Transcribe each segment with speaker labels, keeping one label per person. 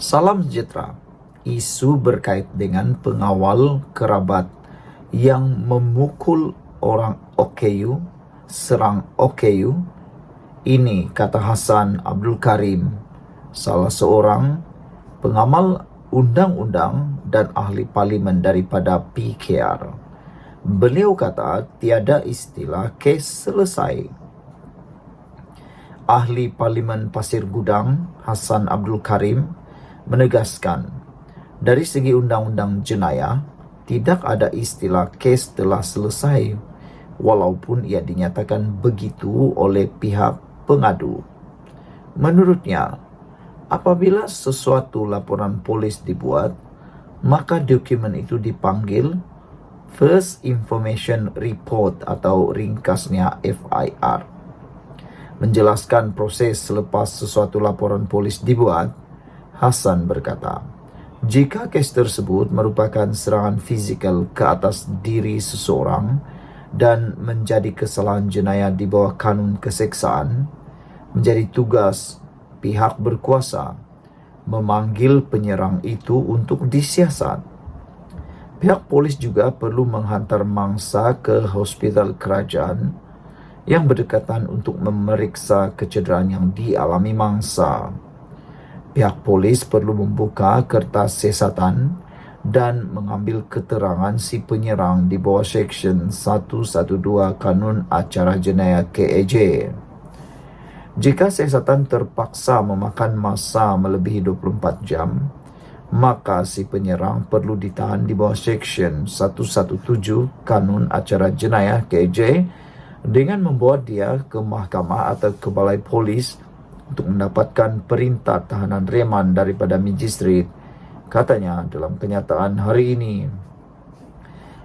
Speaker 1: Salam sejahtera. Isu berkait dengan pengawal kerabat yang memukul orang OKU, serang OKU. Ini kata Hasan Abdul Karim, salah seorang pengamal undang-undang dan ahli parlimen daripada PKR. Beliau kata tiada istilah kes selesai. Ahli Parlimen Pasir Gudang Hasan Abdul Karim menegaskan, dari segi undang-undang jenayah, tidak ada istilah kes telah selesai, walaupun ia dinyatakan begitu oleh pihak pengadu. Menurutnya, apabila sesuatu laporan polis dibuat, maka dokumen itu dipanggil First Information Report atau ringkasnya FIR. Menjelaskan proses selepas sesuatu laporan polis dibuat, Hasan berkata, jika kes tersebut merupakan serangan fizikal ke atas diri seseorang dan menjadi kesalahan jenayah di bawah kanun keseksaan, menjadi tugas pihak berkuasa memanggil penyerang itu untuk disiasat. Pihak polis juga perlu menghantar mangsa ke hospital kerajaan yang berdekatan untuk memeriksa kecederaan yang dialami mangsa. Pihak polis perlu membuka kertas siasatan dan mengambil keterangan si penyerang di bawah Seksyen 112 Kanun Acara Jenayah KAJ. Jika siasatan terpaksa memakan masa melebihi 24 jam, maka si penyerang perlu ditahan di bawah Seksyen 117 Kanun Acara Jenayah KAJ dengan membawa dia ke mahkamah atau ke balai polis untuk mendapatkan perintah tahanan reman daripada magistrate, katanya dalam kenyataan hari ini.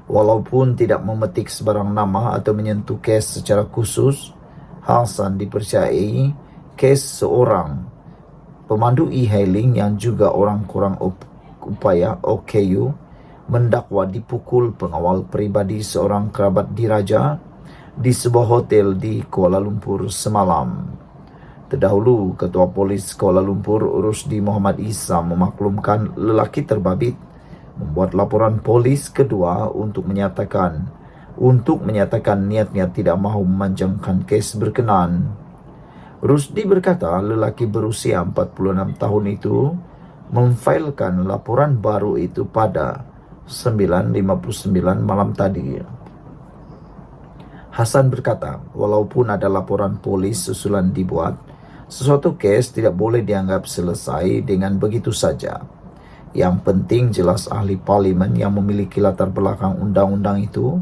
Speaker 1: Walaupun tidak memetik sebarang nama atau menyentuh kes secara khusus, Hasan dipercayai kes seorang pemandu e-hailing yang juga orang kurang upaya OKU mendakwa dipukul pengawal peribadi seorang kerabat diraja di sebuah hotel di Kuala Lumpur semalam. Terdahulu, Ketua Polis Kuala Lumpur Rusdi Muhammad Isa memaklumkan lelaki terbabit membuat laporan polis kedua untuk menyatakan niatnya tidak mahu memanjangkan kes berkenaan. Rusdi berkata lelaki berusia 46 tahun itu memfailkan laporan baru itu pada 9:59 malam tadi. Hasan berkata, walaupun ada laporan polis susulan dibuat, sesuatu kes tidak boleh dianggap selesai dengan begitu saja. Yang penting jelas ahli parlimen yang memiliki latar belakang undang-undang itu,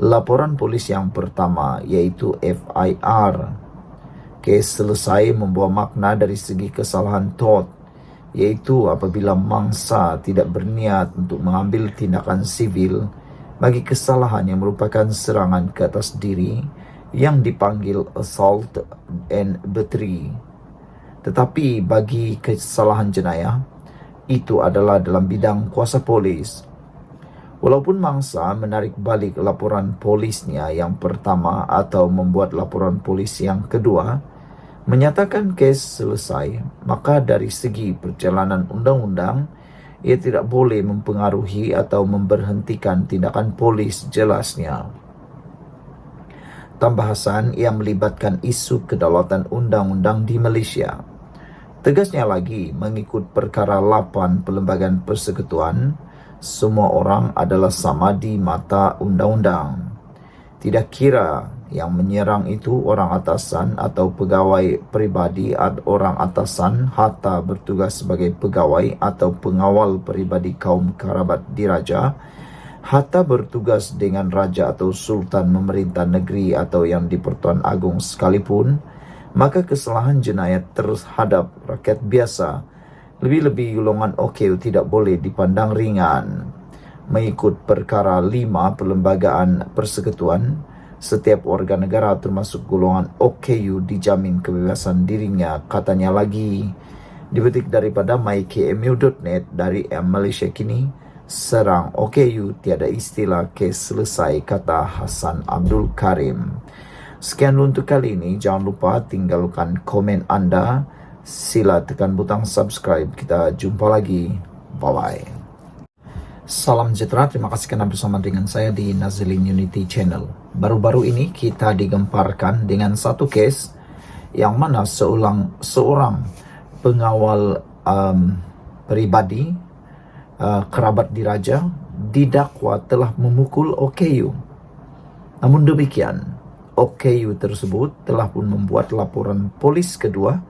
Speaker 1: laporan polis yang pertama yaitu FIR. Kes selesai membawa makna dari segi kesalahan tort, yaitu apabila mangsa tidak berniat untuk mengambil tindakan sivil bagi kesalahan yang merupakan serangan ke atas diri yang dipanggil assault and battery. Tetapi bagi kesalahan jenayah, itu adalah dalam bidang kuasa polis. Walaupun mangsa menarik balik laporan polisnya yang pertama atau membuat laporan polis yang kedua, menyatakan kes selesai, maka dari segi perjalanan undang-undang, ia tidak boleh mempengaruhi atau memberhentikan tindakan polis, jelasnya. Tambah Hasan yang melibatkan isu kedaulatan undang-undang di Malaysia. Tegasnya lagi, mengikut perkara 8 Perlembagaan Persekutuan, semua orang adalah sama di mata undang-undang. Tidak kira yang menyerang itu orang atasan atau pegawai peribadi atau orang atasan hatta bertugas sebagai pegawai atau pengawal peribadi kaum kerabat diraja, hatta bertugas dengan raja atau sultan memerintah negeri atau yang di Pertuan Agong sekalipun, maka kesalahan jenayah terhadap rakyat biasa, lebih-lebih golongan OKU, tidak boleh dipandang ringan. Mengikut perkara 5 Perlembagaan Persekutuan, setiap warga negara termasuk golongan OKU dijamin kebebasan dirinya, katanya lagi. Dipetik daripada mykmu.net dari Malaysia Kini, serang OKU tiada istilah kes selesai, kata Hasan Abdul Karim. Sekian untuk kali ini, jangan lupa tinggalkan komen anda sila tekan butang subscribe. Kita jumpa lagi. Bye-bye. Salam sejahtera, terima kasih karena bersama dengan saya di Nazilin Unity Channel. Baru-baru ini kita digemparkan dengan satu case yang mana seorang pengawal pribadi kerabat diraja didakwa telah memukul OKU. Namun demikian, OKU tersebut telah pun membuat laporan polis kedua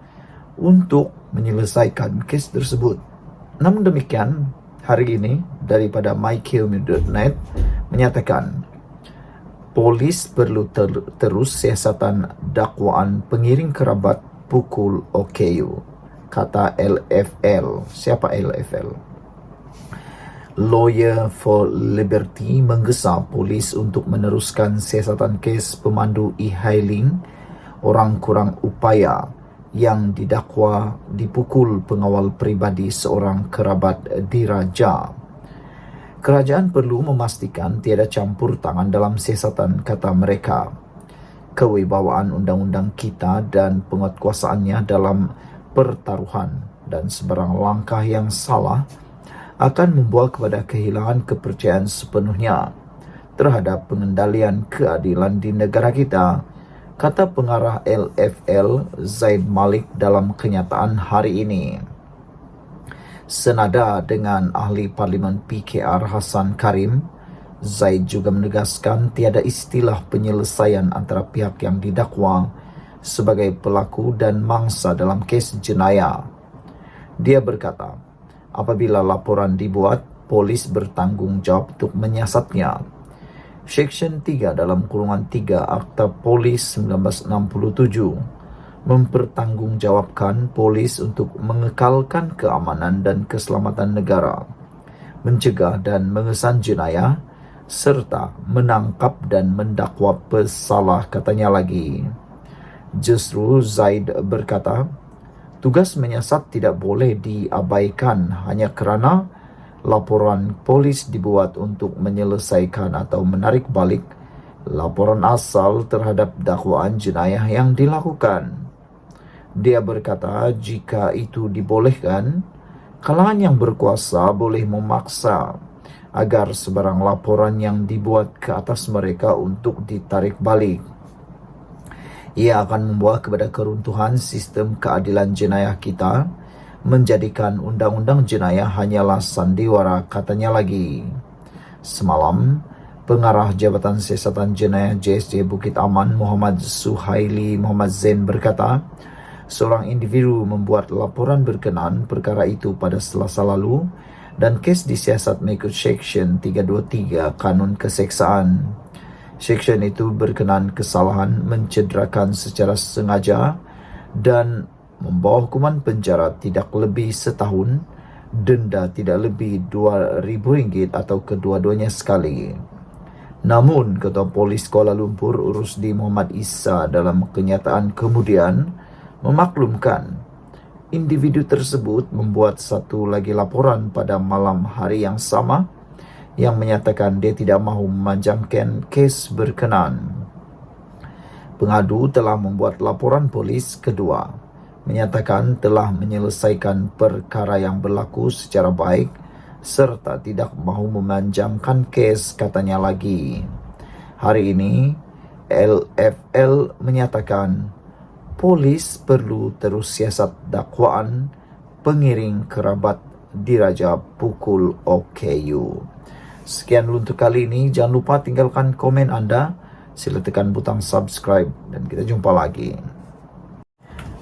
Speaker 1: untuk menyelesaikan kes tersebut. Namun demikian, hari ini daripada mykeum.net menyatakan polis perlu terus siasatan dakwaan pengiring kerabat pukul OKU, kata LFL. Siapa LFL? Lawyer for Liberty menggesa polis untuk meneruskan siasatan kes pemandu e-hailing orang kurang upaya yang didakwa dipukul pengawal pribadi seorang kerabat diraja. Kerajaan perlu memastikan tiada campur tangan dalam siasatan, kata mereka. Kewibawaan undang-undang kita dan penguatkuasaannya dalam pertaruhan dan sebarang langkah yang salah akan membawa kepada kehilangan kepercayaan sepenuhnya terhadap pengendalian keadilan di negara kita, kata pengarah LFL Zaid Malik dalam kenyataan hari ini. Senada dengan ahli Parlimen PKR Hassan Karim, Zaid juga menegaskan tiada istilah penyelesaian antara pihak yang didakwa sebagai pelaku dan mangsa dalam kes jenayah. Dia berkata, apabila laporan dibuat, polis bertanggung jawab untuk menyiasatnya. Seksyen 3 dalam kurungan 3 Akta Polis 1967 mempertanggungjawabkan polis untuk mengekalkan keamanan dan keselamatan negara, mencegah dan mengesan jenayah, serta menangkap dan mendakwa pesalah, katanya lagi. Justru Zaid berkata, tugas menyiasat tidak boleh diabaikan hanya kerana laporan polis dibuat untuk menyelesaikan atau menarik balik laporan asal terhadap dakwaan jenayah yang dilakukan. Dia berkata, jika itu dibolehkan, kalangan yang berkuasa boleh memaksa agar sebarang laporan yang dibuat ke atas mereka untuk ditarik balik. Ia akan membawa kepada keruntuhan sistem keadilan jenayah kita, menjadikan undang-undang jenayah hanyalah sandiwara, katanya lagi. Semalam, pengarah Jabatan Siasatan Jenayah JSJ Bukit Aman Muhammad Suhaili Muhammad Zain berkata, seorang individu membuat laporan berkenaan perkara itu pada Selasa lalu dan kes disiasat mengikut Seksyen 323 Kanun Keseksaan. Seksyen itu berkenaan kesalahan mencederakan secara sengaja dan membawa hukuman penjara tidak lebih setahun, denda tidak lebih RM2,000 atau kedua-duanya sekali. Namun, Ketua Polis Kuala Lumpur Urusdi Muhammad Isa dalam kenyataan kemudian memaklumkan individu tersebut membuat satu lagi laporan pada malam hari yang sama yang menyatakan dia tidak mahu memanjangkan kes berkenaan. Pengadu telah membuat laporan polis kedua, menyatakan telah menyelesaikan perkara yang berlaku secara baik serta tidak mahu memanjangkan kes, katanya lagi. Hari ini, LFL menyatakan polis perlu terus siasat dakwaan pengiring kerabat diraja pukul OKU. Sekian dulu untuk kali ini. Jangan lupa tinggalkan komen Anda. Sila tekan butang subscribe dan kita jumpa lagi.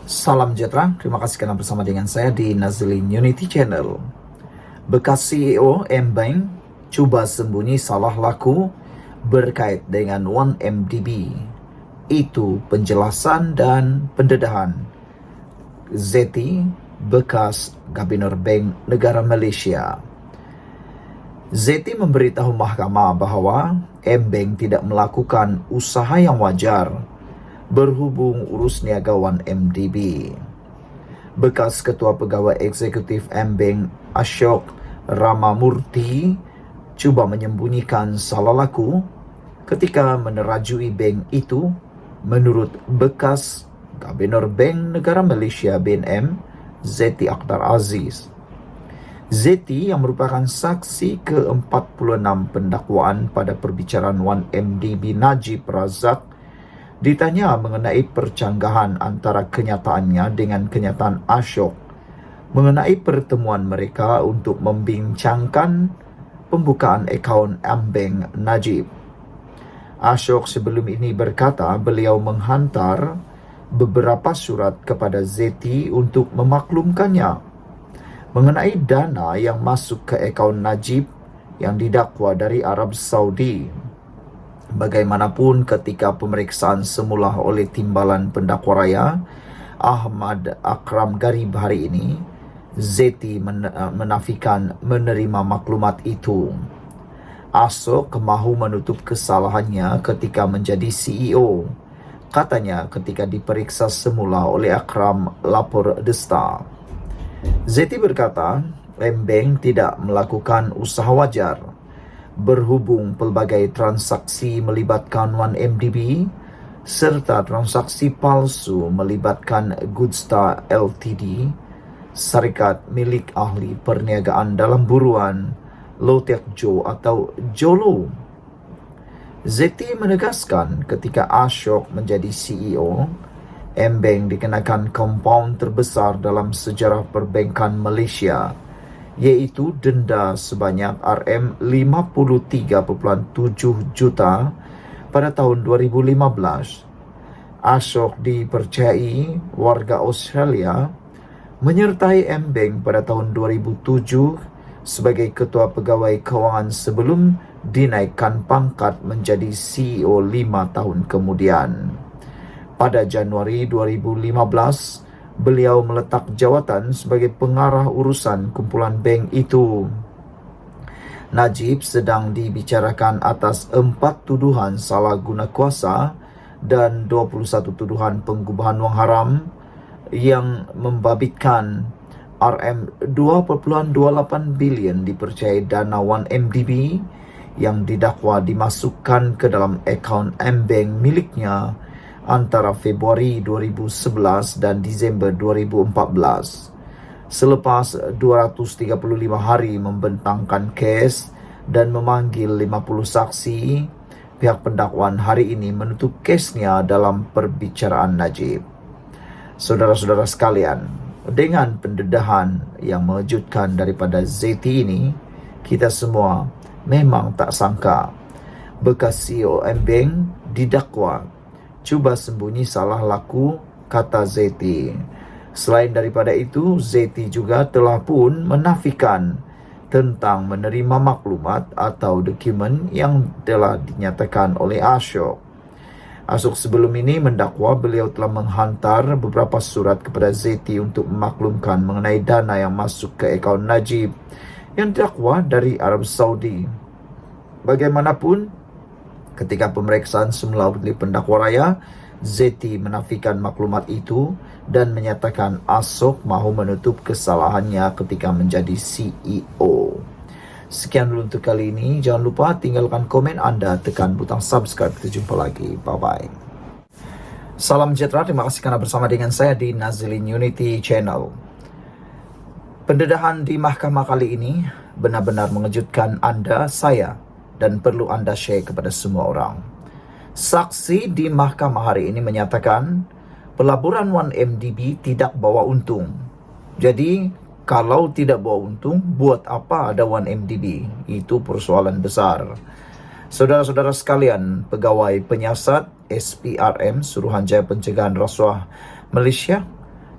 Speaker 1: Salam sejahtera. Terima kasih karena bersama dengan saya di Nazilin Unity Channel. Bekas CEO M-Bank cuba sembunyi salah laku berkait dengan 1MDB. Itu penjelasan dan pendedahan Zeti, bekas Gubernur Bank Negara Malaysia. Zeti memberitahu mahkamah bahawa M-Bank tidak melakukan usaha yang wajar berhubung urus niaga 1MDB. Bekas Ketua Pegawai Eksekutif M-Bank Ashok Ramamurthy cuba menyembunyikan salah laku ketika menerajui bank itu menurut bekas Gubernur Bank Negara Malaysia BNM, Zeti Akhtar Aziz. Zeti yang merupakan saksi ke-46 pendakwaan pada perbicaraan 1MDB Najib Razak ditanya mengenai percanggahan antara kenyataannya dengan kenyataan Ashok mengenai pertemuan mereka untuk membincangkan pembukaan akaun Bank Najib. Ashok sebelum ini berkata beliau menghantar beberapa surat kepada Zeti untuk memaklumkannya mengenai dana yang masuk ke akaun Najib yang didakwa dari Arab Saudi. Bagaimanapun, ketika pemeriksaan semula oleh Timbalan Pendakwa Raya Ahmad Akram Garib hari ini, Zeti menafikan menerima maklumat itu. Ashok mahu menutup kesalahannya ketika menjadi CEO. Katanya ketika diperiksa semula oleh Akram lapor The Star. Zeti berkata, Bank tidak melakukan usaha wajar berhubung pelbagai transaksi melibatkan 1MDB serta transaksi palsu melibatkan Goodstar Ltd, syarikat milik ahli perniagaan dalam buruan Low Tech Joe atau Jolo. Zeti menegaskan ketika Ashok menjadi CEO, Bank dikenakan kompaun terbesar dalam sejarah perbankan Malaysia, iaitu denda sebanyak RM53.7 juta pada tahun 2015. Ashok dipercayai warga Australia menyertai Bank pada tahun 2007 sebagai ketua pegawai kewangan sebelum dinaikkan pangkat menjadi CEO 5 tahun kemudian. Pada Januari 2015, beliau meletak jawatan sebagai pengarah urusan kumpulan bank itu. Najib sedang dibicarakan atas 4 tuduhan salah guna kuasa dan 21 tuduhan pengubahan wang haram yang membabitkan RM2.28 bilion dipercayai dana 1MDB yang didakwa dimasukkan ke dalam akaun Bank miliknya antara Februari 2011 dan Disember 2014. Selepas 235 hari membentangkan kes dan memanggil 50 saksi, pihak pendakwaan hari ini menutup kesnya dalam perbicaraan Najib. Saudara-saudara sekalian, dengan pendedahan yang mengejutkan daripada Zeti ini, kita semua memang tak sangka bekas CEO Bank didakwa cuba sembunyi salah laku, kata Zeti. Selain daripada itu, Zeti juga telah pun menafikan tentang menerima maklumat atau dokumen yang telah dinyatakan oleh Ashok. Ashok sebelum ini mendakwa beliau telah menghantar beberapa surat kepada Zeti untuk memaklumkan mengenai dana yang masuk ke akaun Najib yang didakwa dari Arab Saudi. Bagaimanapun, ketika pemeriksaan semula oleh pendakwa raya, Zeti menafikan maklumat itu dan menyatakan Ashok mahu menutup kesalahannya ketika menjadi CEO. Sekian dulu untuk kali ini. Jangan lupa tinggalkan komen anda, tekan butang subscribe. Kita jumpa lagi. Bye-bye. Salam sejahtera. Terima kasih kerana bersama dengan saya di Nazlin Unity Channel. Pendedahan di mahkamah kali ini benar-benar mengejutkan anda, saya, dan perlu anda share kepada semua orang. Saksi di mahkamah hari ini menyatakan pelaburan 1MDB tidak bawa untung. Jadi, kalau tidak bawa untung, buat apa ada 1MDB? Itu persoalan besar. Saudara-saudara sekalian, pegawai penyiasat SPRM, Suruhanjaya Pencegahan Rasuah Malaysia,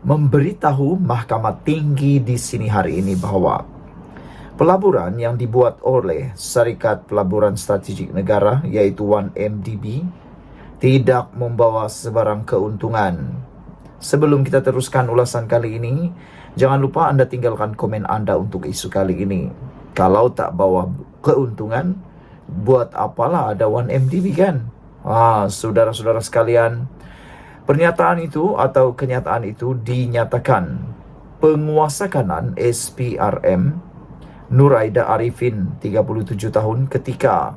Speaker 1: memberitahu Mahkamah Tinggi di sini hari ini bahawa pelaburan yang dibuat oleh Syarikat Pelaburan Strategik Negara, iaitu 1MDB, tidak membawa sebarang keuntungan. Sebelum kita teruskan ulasan kali ini, jangan lupa anda tinggalkan komen anda untuk isu kali ini. Kalau tak bawa keuntungan, buat apalah ada 1MDB kan? Saudara-saudara sekalian, pernyataan itu atau kenyataan itu dinyatakan penguasa kanan SPRM Nuraida Arifin, 37 tahun, ketika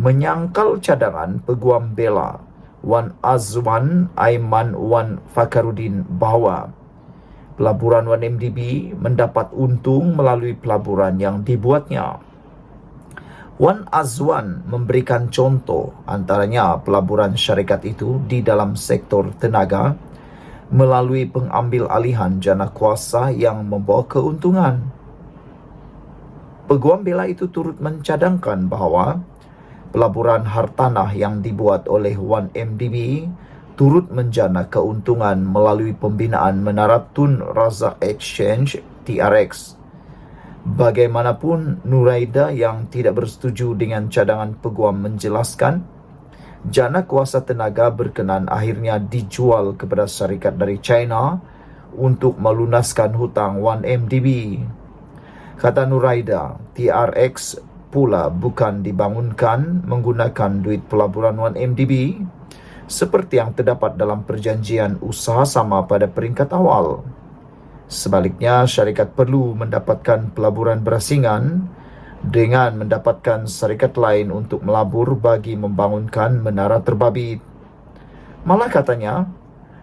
Speaker 1: menyangkal cadangan Peguam Bela Wan Azwan Aiman Wan Fakarudin bahwa pelaburan 1MDB mendapat untung melalui pelaburan yang dibuatnya. Wan Azwan memberikan contoh antaranya pelaburan syarikat itu di dalam sektor tenaga melalui pengambil alihan jana kuasa yang membawa keuntungan. Peguam bela itu turut mencadangkan bahawa pelaburan hartanah yang dibuat oleh 1MDB turut menjana keuntungan melalui pembinaan Menara Tun Razak Exchange TRX. Bagaimanapun, Nuraida yang tidak bersetuju dengan cadangan peguam menjelaskan, jana kuasa tenaga berkenan akhirnya dijual kepada syarikat dari China untuk melunaskan hutang 1MDB. Kata Nuraida, TRX pula bukan dibangunkan menggunakan duit pelaburan 1MDB seperti yang terdapat dalam perjanjian usaha sama pada peringkat awal. Sebaliknya, syarikat perlu mendapatkan pelaburan berasingan dengan mendapatkan syarikat lain untuk melabur bagi membangunkan menara terbabit. Malah katanya,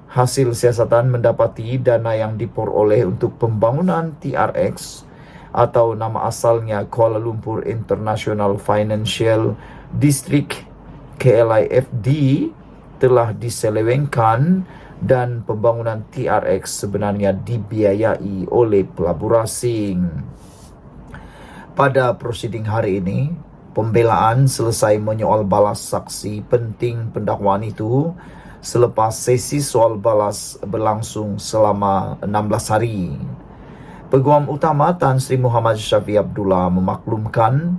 Speaker 1: hasil siasatan mendapati dana yang diperoleh untuk pembangunan TRX atau nama asalnya Kuala Lumpur International Financial District KLIFD telah diselewengkan dan pembangunan TRX sebenarnya dibiayai oleh pelabur asing. Pada prosiding hari ini, pembelaan selesai menyoal balas saksi penting pendakwaan itu selepas sesi soal balas berlangsung selama 16 hari. Peguam utama Tan Sri Muhammad Syafiee Abdullah memaklumkan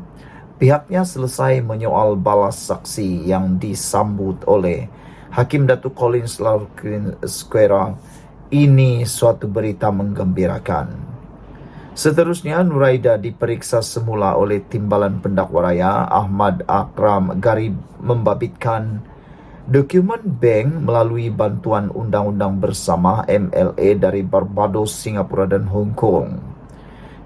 Speaker 1: pihaknya selesai menyoal balas saksi yang disambut oleh Hakim Datuk Collins Larkin Square. Ini suatu berita menggembirakan. Seterusnya, Nuraida diperiksa semula oleh Timbalan Pendakwa Raya Ahmad Akram Garib membabitkan dokumen bank melalui bantuan undang-undang bersama MLA dari Barbados, Singapura dan Hong Kong.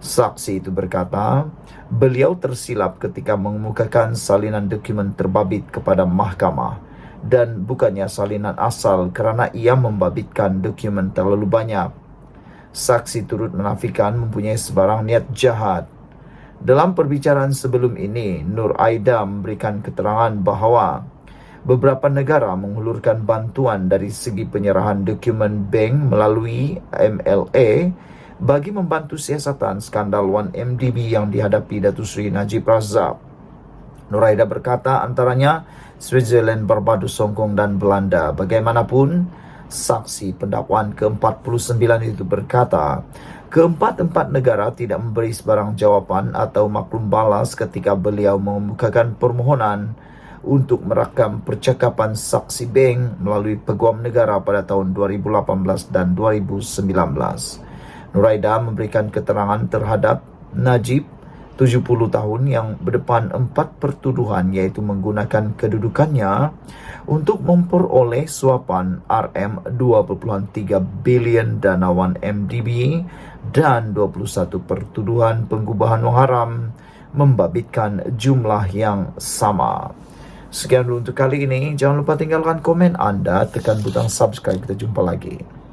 Speaker 1: Saksi itu berkata, beliau tersilap ketika mengemukakan salinan dokumen terbabit kepada mahkamah dan bukannya salinan asal kerana ia membabitkan dokumen terlalu banyak. Saksi turut menafikan mempunyai sebarang niat jahat. Dalam perbicaraan sebelum ini, Nur Aida memberikan keterangan bahawa beberapa negara menghulurkan bantuan dari segi penyerahan dokumen bank melalui MLA bagi membantu siasatan skandal 1MDB yang dihadapi Datuk Seri Najib Razak. Nuraida berkata antaranya Switzerland, Barbados, Hong Kong dan Belanda. Bagaimanapun, saksi pendakwaan ke-49 itu berkata, keempat-empat negara tidak memberi sebarang jawapan atau maklum balas ketika beliau mengemukakan permohonan untuk merakam percakapan saksi bank melalui peguam negara pada tahun 2018 dan 2019. Nuraida memberikan keterangan terhadap Najib, 70 tahun, yang berdepan 4 pertuduhan iaitu menggunakan kedudukannya untuk memperoleh suapan RM2.3 bilion dana 1MDB dan 21 pertuduhan pengubahan wang haram membabitkan jumlah yang sama. Sekian dulu untuk kali ini. Jangan lupa tinggalkan komen anda, tekan butang subscribe. Kita jumpa lagi.